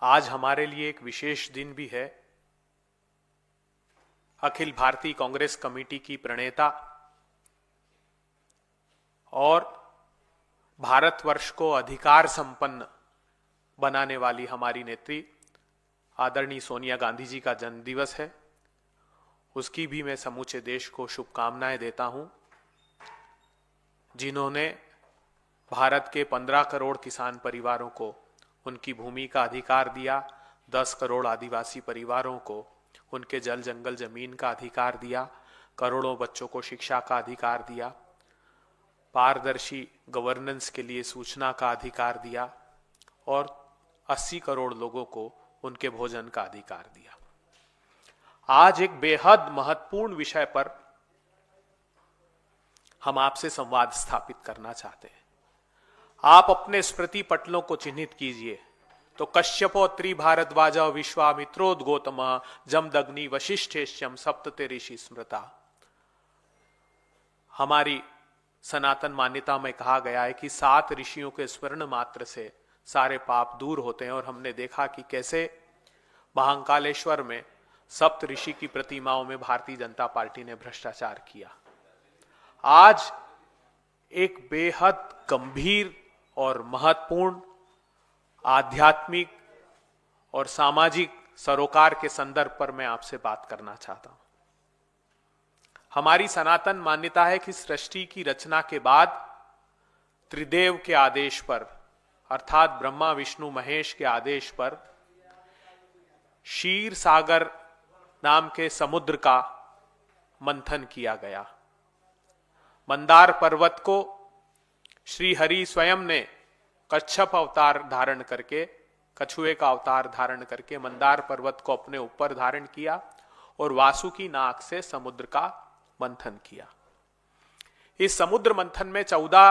आज हमारे लिए एक विशेष दिन भी है। अखिल भारतीय कांग्रेस कमेटी की प्रणेता और भारतवर्ष को अधिकार संपन्न बनाने वाली हमारी नेत्री आदरणीय सोनिया गांधी जी का जन्मदिवस है। उसकी भी मैं समूचे देश को शुभकामनाएं देता हूं, जिन्होंने भारत के 15 करोड़ किसान परिवारों को उनकी भूमि का अधिकार दिया, 10 करोड़ आदिवासी परिवारों को उनके जल जंगल जमीन का अधिकार दिया, करोड़ों बच्चों को शिक्षा का अधिकार दिया, पारदर्शी गवर्नेंस के लिए सूचना का अधिकार दिया और 80 करोड़ लोगों को उनके भोजन का अधिकार दिया। आज एक बेहद महत्वपूर्ण विषय पर हम आपसे संवाद स्थापित करना चाहते हैं। आप अपने स्मृति पटलों को चिन्हित कीजिए तो कश्यपो त्रिभारद्वाज विश्वामित्रोद्गौतम जमदग्नि वशिष्ठेश्यम सप्तते ऋषि स्मृता। हमारी सनातन मान्यता में कहा गया है कि 7 ऋषियों के स्मरण मात्र से सारे पाप दूर होते हैं, और हमने देखा कि कैसे महाकालेश्वर में सप्त ऋषि की प्रतिमाओं में भारतीय जनता पार्टी ने भ्रष्टाचार किया। आज एक बेहद गंभीर और महत्वपूर्ण आध्यात्मिक और सामाजिक सरोकार के संदर्भ पर मैं आपसे बात करना चाहता हूं। हमारी सनातन मान्यता है कि सृष्टि की रचना के बाद त्रिदेव के आदेश पर, अर्थात ब्रह्मा विष्णु महेश के आदेश पर, क्षीर सागर नाम के समुद्र का मंथन किया गया। मंदार पर्वत को श्री हरि स्वयं ने कच्छप अवतार धारण करके, कछुए का अवतार धारण करके मंदार पर्वत को अपने ऊपर धारण किया और वासुकी नाग से समुद्र का मंथन किया। इस समुद्र मंथन में 14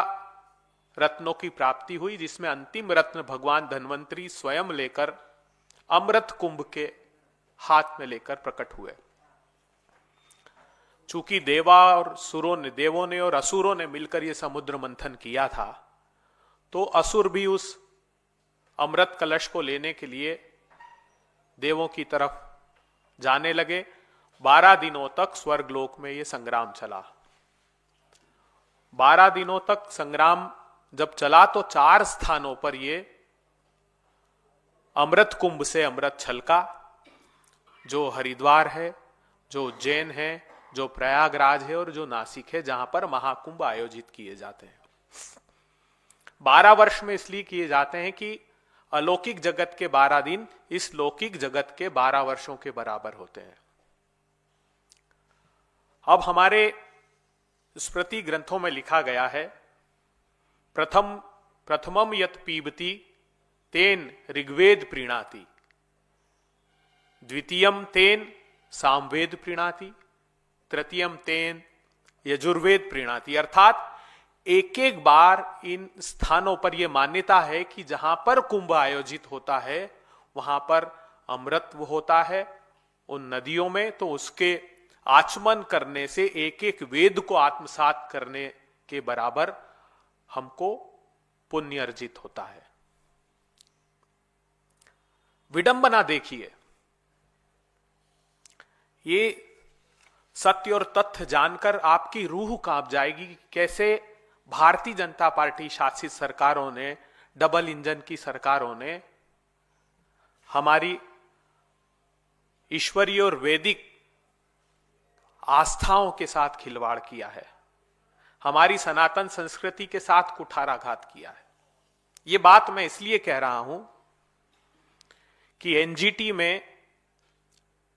रत्नों की प्राप्ति हुई, जिसमें अंतिम रत्न भगवान धन्वंतरी स्वयं लेकर अमृत कुंभ के हाथ में लेकर प्रकट हुए। चूंकि देवों ने और असुरों ने मिलकर यह समुद्र मंथन किया था, तो असुर भी उस अमृत कलश को लेने के लिए देवों की तरफ जाने लगे। 12 दिनों तक स्वर्गलोक में यह संग्राम चला। 12 दिनों तक संग्राम जब चला तो 4 स्थानों पर यह अमृत कुंभ से अमृत छलका, जो हरिद्वार है, जो उज्जैन है, जो प्रयागराज है और जो नासिक है, जहां पर महाकुंभ आयोजित किए जाते हैं। 12 वर्ष में इसलिए किए जाते हैं कि अलौकिक जगत के 12 दिन इस लौकिक जगत के 12 वर्षों के बराबर होते हैं। अब हमारे स्मृति ग्रंथों में लिखा गया है, प्रथमम यत पीबती तेन ऋग्वेद प्रीणाति, द्वितीयम तेन सामवेद प्रीणाति, तृतीयम तेन यजुर्वेद प्रीणाति। अर्थात एक एक बार इन स्थानों पर यह मान्यता है कि जहां पर कुंभ आयोजित होता है वहां पर अमृत होता है उन नदियों में, तो उसके आचमन करने से एक एक वेद को आत्मसात करने के बराबर हमको पुण्य अर्जित होता है। विडंबना देखिए, ये सत्य और तथ्य जानकर आपकी रूह कांप जाएगी कि कैसे भारतीय जनता पार्टी शासित सरकारों ने, डबल इंजन की सरकारों ने हमारी ईश्वरीय और वैदिक आस्थाओं के साथ खिलवाड़ किया है, हमारी सनातन संस्कृति के साथ कुठाराघात किया है। यह बात मैं इसलिए कह रहा हूं कि एनजीटी में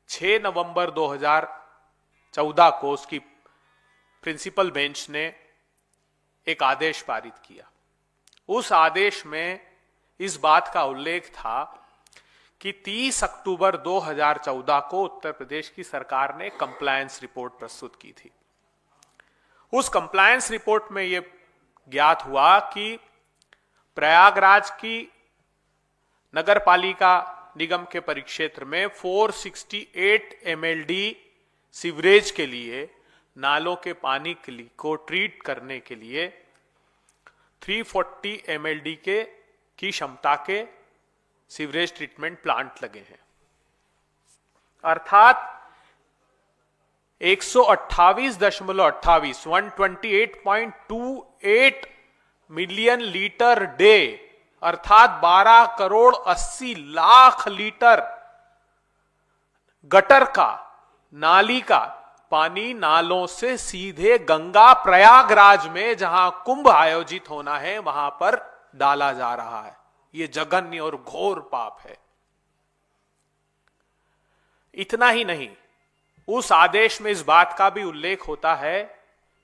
6 नवंबर 2014 को उसकी प्रिंसिपल बेंच ने एक आदेश पारित किया। उस आदेश में इस बात का उल्लेख था कि 30 अक्टूबर 2014 को उत्तर प्रदेश की सरकार ने कंप्लायंस रिपोर्ट प्रस्तुत की थी। उस कंप्लायंस रिपोर्ट में यह ज्ञात हुआ कि प्रयागराज की नगर पालिका निगम के परिक्षेत्र में 468 MLD सीवरेज के लिए, नालों के पानी को ट्रीट करने के लिए 340 MLD की क्षमता के सीवरेज ट्रीटमेंट प्लांट लगे हैं, अर्थात 128.28 मिलियन लीटर डे, अर्थात 12 करोड़ 80 लाख लीटर गटर का, नाली का पानी नालों से सीधे गंगा प्रयागराज में, जहां कुंभ आयोजित होना है, वहां पर डाला जा रहा है। यह जघन्य और घोर पाप है। इतना ही नहीं, उस आदेश में इस बात का भी उल्लेख होता है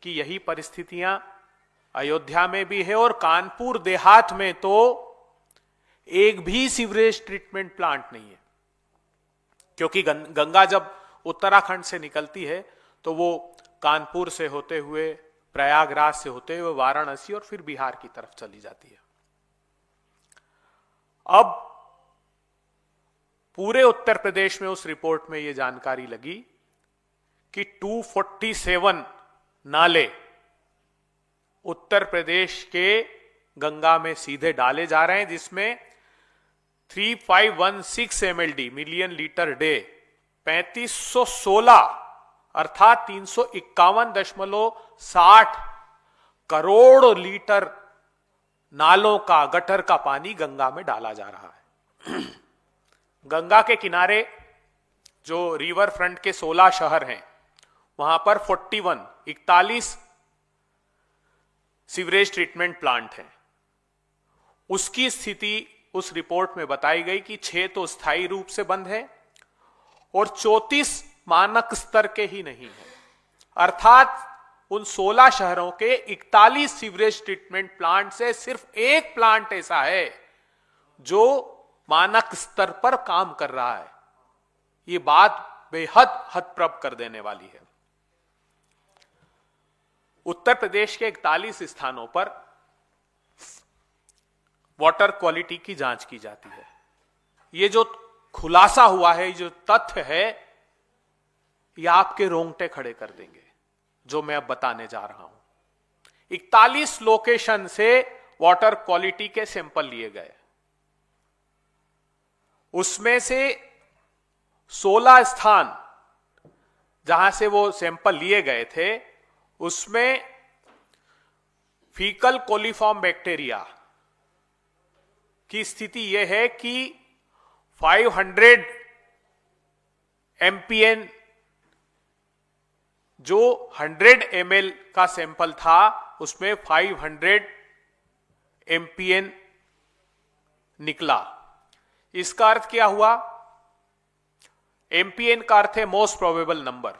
कि यही परिस्थितियां अयोध्या में भी है, और कानपुर देहात में तो एक भी सीवरेज ट्रीटमेंट प्लांट नहीं है, क्योंकि गंगा जब उत्तराखंड से निकलती है तो वो कानपुर से होते हुए, प्रयागराज से होते हुए वाराणसी और फिर बिहार की तरफ चली जाती है। अब पूरे उत्तर प्रदेश में उस रिपोर्ट में यह जानकारी लगी कि 247 नाले उत्तर प्रदेश के गंगा में सीधे डाले जा रहे हैं, जिसमें 3516 MLD मिलियन लीटर डे, 3516 अर्थात 351.60 करोड़ लीटर नालों का, गटर का पानी गंगा में डाला जा रहा है। गंगा के किनारे जो रिवर फ्रंट के 16 शहर हैं, वहां पर 41 सीवरेज ट्रीटमेंट प्लांट हैं। उसकी स्थिति उस रिपोर्ट में बताई गई कि 6 तो स्थायी रूप से बंद है और 34 मानक स्तर के ही नहीं है, अर्थात उन 16 शहरों के 41 सीवरेज ट्रीटमेंट प्लांट से सिर्फ एक प्लांट ऐसा है जो मानक स्तर पर काम कर रहा है। यह बात बेहद हतप्रभ कर देने वाली है। उत्तर प्रदेश के 41 स्थानों पर वाटर क्वालिटी की जांच की जाती है। यह जो खुलासा हुआ है, जो तथ्य है, यह आपके रोंगटे खड़े कर देंगे, जो मैं अब बताने जा रहा हूं। 41 लोकेशन से वाटर क्वालिटी के सैंपल लिए गए, उसमें से 16 स्थान जहां से वो सैंपल लिए गए थे, उसमें फीकल कोलिफॉर्म बैक्टीरिया की स्थिति यह है कि 500 MPN जो 100 ml का सैंपल था, उसमें 500 MPN निकला। इसका अर्थ क्या हुआ? MPN का अर्थ है मोस्ट प्रोबेबल नंबर,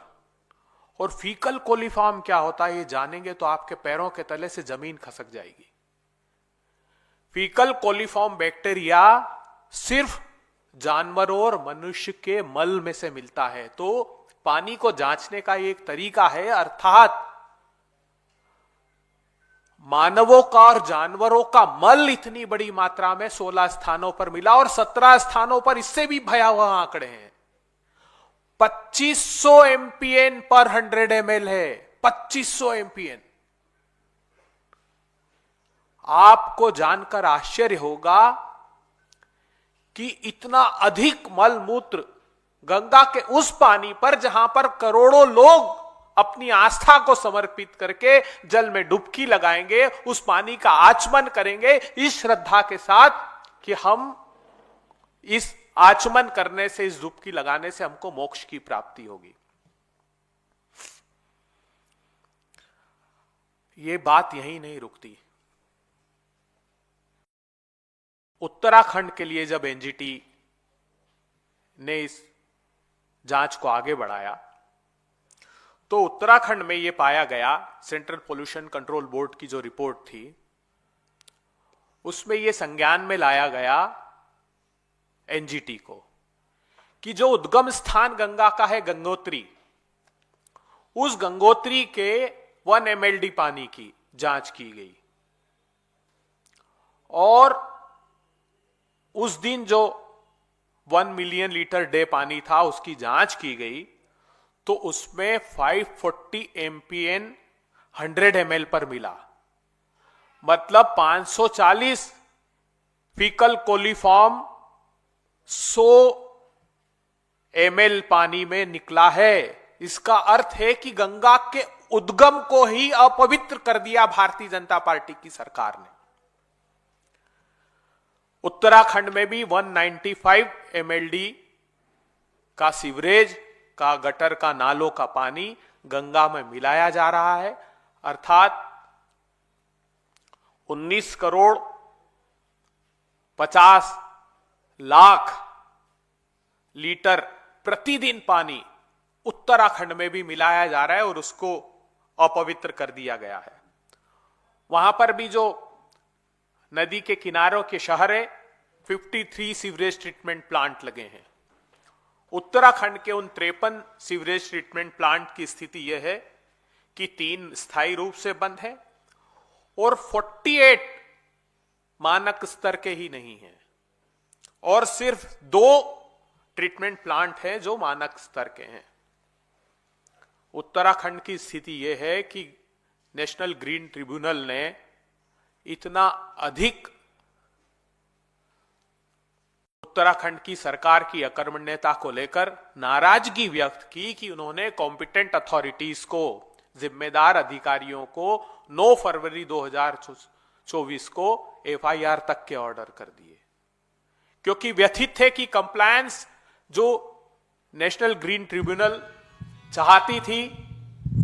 और फीकल कोलिफॉर्म क्या होता है ये जानेंगे तो आपके पैरों के तले से जमीन खसक जाएगी। फीकल कोलिफॉर्म बैक्टीरिया सिर्फ जानवरों और मनुष्य के मल में से मिलता है। तो पानी को जांचने का एक तरीका है, अर्थात मानवों का और जानवरों का मल इतनी बड़ी मात्रा में 16 स्थानों पर मिला, और 17 स्थानों पर इससे भी भयावह आंकड़े हैं। 2500 MPN पर 100 ml है, 2500 MPN। आपको जानकर आश्चर्य होगा कि इतना अधिक मल मूत्र गंगा के उस पानी पर, जहां पर करोड़ों लोग अपनी आस्था को समर्पित करके जल में डुबकी लगाएंगे, उस पानी का आचमन करेंगे इस श्रद्धा के साथ कि हम इस आचमन करने से, इस डुबकी लगाने से हमको मोक्ष की प्राप्ति होगी। ये बात यहीं नहीं रुकती। उत्तराखंड के लिए जब एनजीटी ने इस जांच को आगे बढ़ाया, तो उत्तराखंड में यह पाया गया, सेंट्रल पोल्यूशन कंट्रोल बोर्ड की जो रिपोर्ट थी उसमें यह संज्ञान में लाया गया एनजीटी को कि जो उद्गम स्थान गंगा का है गंगोत्री, उस गंगोत्री के 1 MLD पानी की जांच की गई, और उस दिन जो 1 मिलियन लीटर डे पानी था उसकी जांच की गई, तो उसमें 540 MPN 100 ml पर मिला। मतलब 540 फीकल कोलिफॉर्म 100 ml पानी में निकला है। इसका अर्थ है कि गंगा के उद्गम को ही अपवित्र कर दिया भारतीय जनता पार्टी की सरकार ने। उत्तराखंड में भी 195 MLD का सीवरेज का, गटर का, नालों का पानी गंगा में मिलाया जा रहा है। अर्थात 19 करोड़ 50 लाख लीटर प्रतिदिन पानी उत्तराखंड में भी मिलाया जा रहा है और उसको अपवित्र कर दिया गया है। वहां पर भी जो नदी के किनारों के शहर है, 53 सीवरेज ट्रीटमेंट प्लांट लगे हैं। उत्तराखंड के उन 53 सीवरेज ट्रीटमेंट प्लांट की स्थिति यह है कि 3 स्थायी रूप से बंद है और 48 मानक स्तर के ही नहीं है, और सिर्फ 2 ट्रीटमेंट प्लांट हैं जो मानक स्तर के हैं। उत्तराखंड की स्थिति यह है कि नेशनल ग्रीन ट्रिब्यूनल ने इतना अधिक उत्तराखंड की सरकार की अकर्मण्यता को लेकर नाराजगी व्यक्त की कि उन्होंने कॉम्पिटेंट अथॉरिटीज को, जिम्मेदार अधिकारियों को 9 फरवरी 2024 को FIR तक के ऑर्डर कर दिए, क्योंकि व्यथित थे कि कंप्लायंस जो नेशनल ग्रीन ट्रिब्यूनल चाहती थी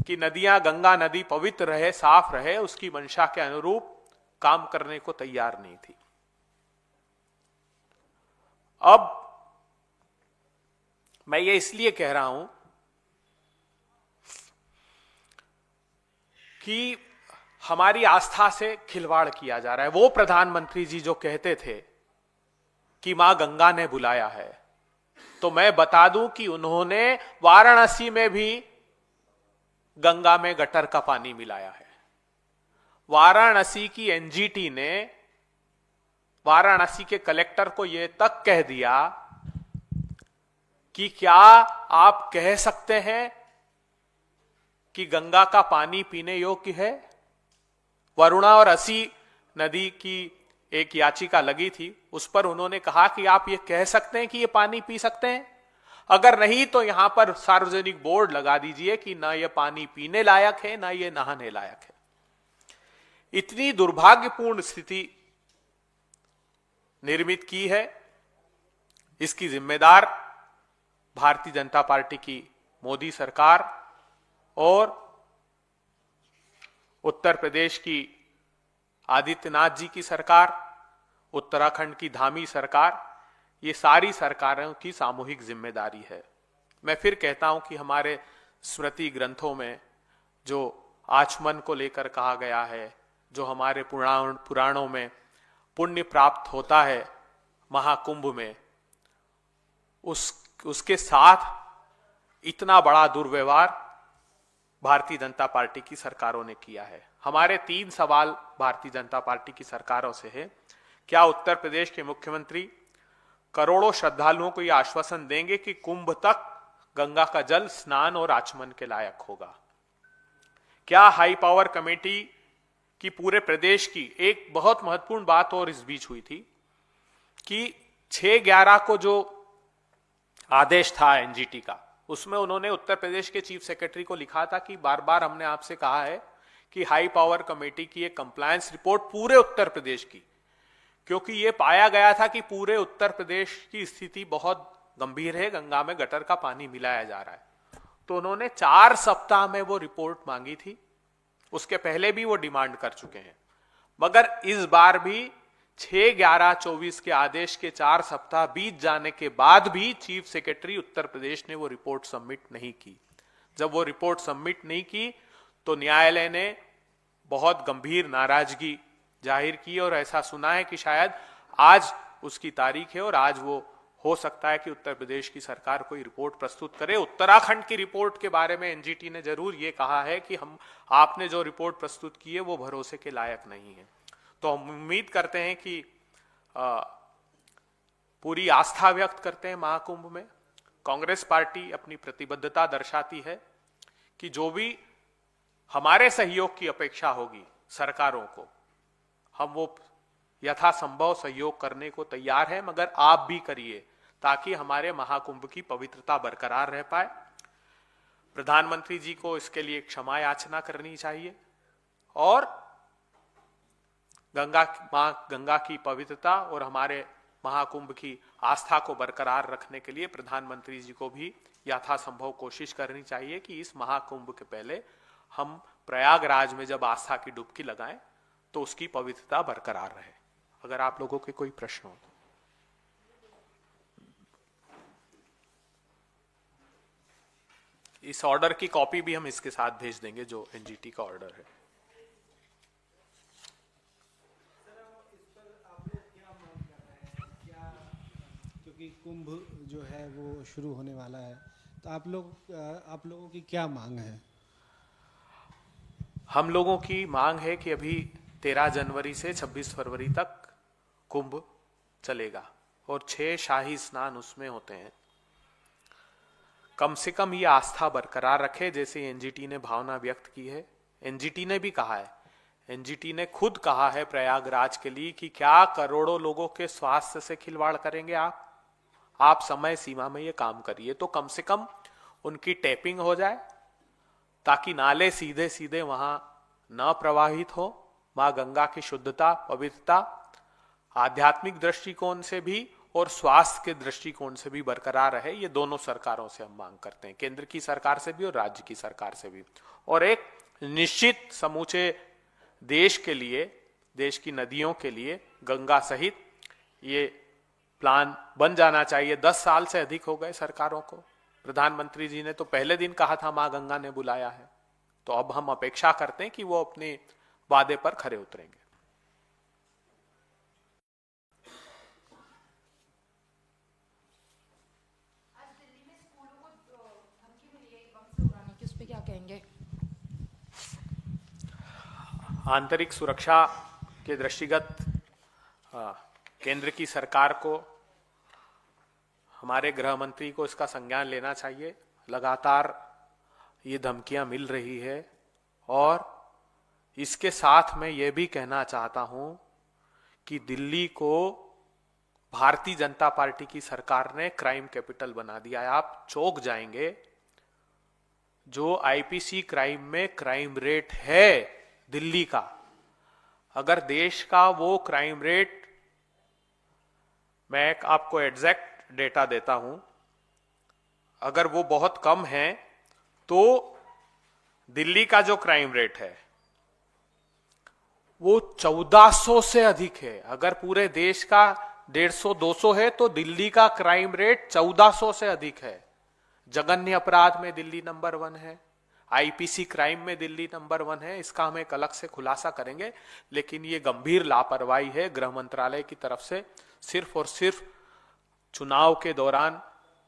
कि नदियां, गंगा नदी पवित्र रहे, साफ रहे, उसकी मंशा के अनुरूप काम करने को तैयार नहीं थी। अब मैं ये इसलिए कह रहा हूं कि हमारी आस्था से खिलवाड़ किया जा रहा है। वो प्रधानमंत्री जी जो कहते थे कि मां गंगा ने बुलाया है, तो मैं बता दूं कि उन्होंने वाराणसी में भी गंगा में गटर का पानी मिलाया है। वाराणसी की एनजीटी ने वाराणसी के कलेक्टर को यह तक कह दिया कि क्या आप कह सकते हैं कि गंगा का पानी पीने योग्य है। वरुणा और असी नदी की एक याचिका लगी थी, उस पर उन्होंने कहा कि आप ये कह सकते हैं कि ये पानी पी सकते हैं, अगर नहीं तो यहां पर सार्वजनिक बोर्ड लगा दीजिए कि ना ये पानी पीने लायक है ना ये नहाने लायक है। इतनी दुर्भाग्यपूर्ण स्थिति निर्मित की है, इसकी जिम्मेदार भारतीय जनता पार्टी की मोदी सरकार और उत्तर प्रदेश की आदित्यनाथ जी की सरकार, उत्तराखंड की धामी सरकार, ये सारी सरकारों की सामूहिक जिम्मेदारी है। मैं फिर कहता हूं कि हमारे स्मृति ग्रंथों में जो आचमन को लेकर कहा गया है, जो हमारे पुराणों में पुण्य प्राप्त होता है महाकुंभ में, उसके साथ इतना बड़ा दुर्व्यवहार भारतीय जनता पार्टी की सरकारों ने किया है। हमारे 3 सवाल भारतीय जनता पार्टी की सरकारों से है। क्या उत्तर प्रदेश के मुख्यमंत्री करोड़ों श्रद्धालुओं को यह आश्वासन देंगे कि कुंभ तक गंगा का जल स्नान और आचमन के लायक होगा? क्या हाई पावर कमेटी की पूरे प्रदेश की एक बहुत महत्वपूर्ण बात और इस बीच हुई थी कि 6/11 को जो आदेश था एनजीटी का, उसमें उन्होंने उत्तर प्रदेश के चीफ सेक्रेटरी को लिखा था कि बार बार हमने आपसे कहा है कि हाई पावर कमेटी की एक कंप्लायंस रिपोर्ट पूरे उत्तर प्रदेश की, क्योंकि यह पाया गया था कि पूरे उत्तर प्रदेश की स्थिति बहुत गंभीर है, गंगा में गटर का पानी मिलाया जा रहा है। तो उन्होंने 4 सप्ताह में वो रिपोर्ट मांगी थी, उसके पहले भी वो डिमांड कर चुके हैं, मगर इस बार भी 6/11/24 के आदेश के 4 सप्ताह बीत जाने के बाद भी चीफ सेक्रेटरी उत्तर प्रदेश ने वो रिपोर्ट सबमिट नहीं की। जब वो रिपोर्ट सबमिट नहीं की तो न्यायालय ने बहुत गंभीर नाराजगी जाहिर की और ऐसा सुना है कि शायद आज उसकी तारीख है और आज वो हो सकता है कि उत्तर प्रदेश की सरकार कोई रिपोर्ट प्रस्तुत करे। उत्तराखंड की रिपोर्ट के बारे में एनजीटी ने जरूर ये कहा है कि आपने जो रिपोर्ट प्रस्तुत की है वो भरोसे के लायक नहीं है। तो हम उम्मीद करते हैं कि पूरी आस्था व्यक्त करते हैं महाकुंभ में। कांग्रेस पार्टी अपनी प्रतिबद्धता दर्शाती है कि जो भी हमारे सहयोग की अपेक्षा होगी सरकारों को, हम वो यथासंभव सहयोग करने को तैयार है, मगर आप भी करिए ताकि हमारे महाकुंभ की पवित्रता बरकरार रह पाए। प्रधानमंत्री जी को इसके लिए क्षमा याचना करनी चाहिए और गंगा की पवित्रता और हमारे महाकुंभ की आस्था को बरकरार रखने के लिए प्रधानमंत्री जी को भी यथासंभव कोशिश करनी चाहिए कि इस महाकुंभ के पहले हम प्रयागराज में जब आस्था की डुबकी लगाएं तो उसकी पवित्रता बरकरार रहे। अगर आप लोगों के कोई प्रश्न हो तो। इस ऑर्डर की कॉपी भी हम इसके साथ भेज देंगे जो एनजीटी का ऑर्डर है। क्योंकि कुंभ जो है वो शुरू होने वाला है, तो आप लोगों की क्या मांग है? हम लोगों की मांग है कि अभी 13 जनवरी से 26 फरवरी तक कुंभ चलेगा और 6 शाही स्नान उसमें होते हैं। कम से कम ये आस्था बरकरार रखे, जैसे एनजीटी ने भावना व्यक्त की है। एनजीटी ने भी कहा है, एनजीटी ने खुद कहा है प्रयागराज के लिए कि क्या करोड़ों लोगों के स्वास्थ्य से खिलवाड़ करेंगे आप समय सीमा में ये काम करिए। तो कम से कम उनकी टैपिंग हो जाए ताकि नाले सीधे सीधे वहां न प्रवाहित हो। मां गंगा की शुद्धता, पवित्रता आध्यात्मिक दृष्टिकोण से भी और स्वास्थ्य के दृष्टिकोण से भी बरकरार रहे। ये दोनों सरकारों से हम मांग करते हैं, केंद्र की सरकार से भी और राज्य की सरकार से भी। और एक निश्चित समूचे देश के लिए, देश की नदियों के लिए गंगा सहित ये प्लान बन जाना चाहिए। 10 साल से अधिक हो गए सरकारों को। प्रधानमंत्री जी ने तो पहले दिन कहा था मां गंगा ने बुलाया है, तो अब हम अपेक्षा करते हैं कि वो अपने वादे पर खरे उतरेंगे। उस पे क्या कहेंगे? आंतरिक सुरक्षा के दृष्टिगत केंद्र की सरकार को, हमारे गृह मंत्री को इसका संज्ञान लेना चाहिए। लगातार ये धमकियां मिल रही है और इसके साथ मैं ये भी कहना चाहता हूं कि दिल्ली को भारतीय जनता पार्टी की सरकार ने क्राइम कैपिटल बना दिया है। आप चौंक जाएंगे, जो आईपीसी क्राइम में क्राइम रेट है दिल्ली का, अगर देश का वो क्राइम रेट, मैं आपको एग्जैक्ट डेटा देता हूं, अगर वो बहुत कम है तो दिल्ली का जो क्राइम रेट है वो 1400 से अधिक है। अगर पूरे देश का 150-200 है तो दिल्ली का क्राइम रेट 1400 से अधिक है। जघन्य अपराध में दिल्ली नंबर 1 है, आईपीसी क्राइम में दिल्ली नंबर 1 है। इसका हम एक अलग से खुलासा करेंगे, लेकिन ये गंभीर लापरवाही है गृह मंत्रालय की तरफ से। सिर्फ और सिर्फ चुनाव के दौरान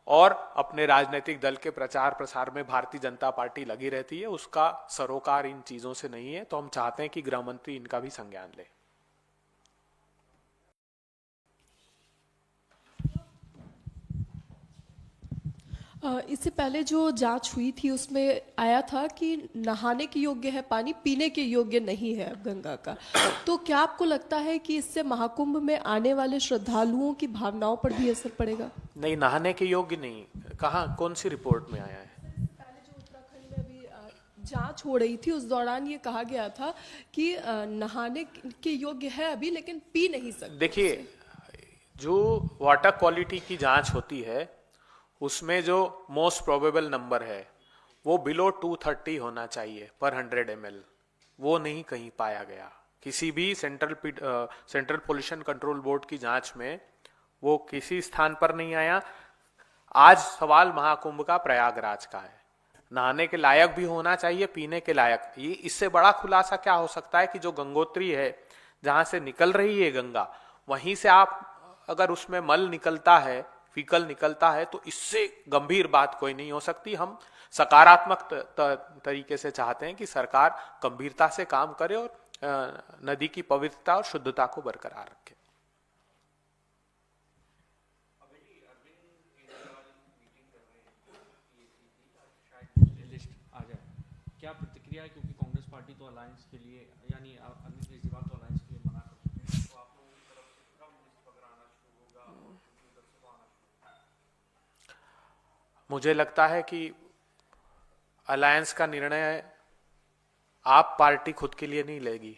और अपने राजनीतिक दल के प्रचार प्रसार में भारतीय जनता पार्टी लगी रहती है, उसका सरोकार इन चीजों से नहीं है। तो हम चाहते हैं कि गृह मंत्री इनका भी संज्ञान ले। इससे पहले जो जांच हुई थी उसमें आया था कि नहाने के योग्य है पानी, पीने के योग्य नहीं है अब गंगा का। तो क्या आपको लगता है कि इससे महाकुंभ में आने वाले श्रद्धालुओं की भावनाओं पर भी असर पड़ेगा? नहीं, नहाने के योग्य नहीं। कहाँ, कौन सी रिपोर्ट में आया है? पहले जो उत्तराखंड में अभी जांच हो रही थी उस दौरान ये कहा गया था कि नहाने के योग्य है अभी, लेकिन पी नहीं सकते। देखिए, जो वाटर क्वालिटी की जांच होती है उसमें जो मोस्ट प्रोबेबल नंबर है वो बिलो 230 होना चाहिए पर 100 ml। वो नहीं कहीं पाया गया किसी भी सेंट्रल पोल्यूशन कंट्रोल बोर्ड की जांच में, वो किसी स्थान पर नहीं आया। आज सवाल महाकुंभ का प्रयागराज का है। नहाने के लायक भी होना चाहिए, पीने के लायक। ये इससे बड़ा खुलासा क्या हो सकता है कि जो गंगोत्री है, जहां से निकल रही है गंगा, वहीं से आप अगर उसमें मल निकलता है, फीकल निकलता है, तो इससे गंभीर बात कोई नहीं हो सकती। हम सकारात्मक तरीके से चाहते हैं कि सरकार गंभीरता से काम करे और नदी की पवित्रता और शुद्धता को बरकरार रखे। क्या प्रतिक्रिया है, क्योंकि कांग्रेस पार्टी तो अलायंस के लिए, यानी अरविंद केजरीवाल तो अलायंस के लिए मना कर चुके हैं, तो आप लोगों की तरफ से कब लिस्ट वगैरह आना शुरू होगा और उनकी तरफ से आना शुरू होगा? मुझे लगता है कि अलायंस का निर्णय आप पार्टी खुद के लिए नहीं लेगी,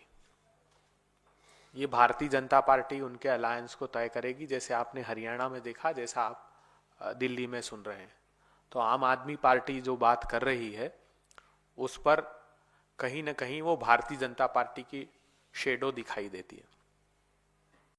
ये भारतीय जनता पार्टी उनके अलायंस को तय करेगी, जैसे आपने हरियाणा में देखा, जैसा आप दिल्ली में सुन रहे हैं। तो आम आदमी पार्टी जो बात कर रही है उस पर कहीं ना कहीं वो भारतीय जनता पार्टी की शेडो दिखाई देती है।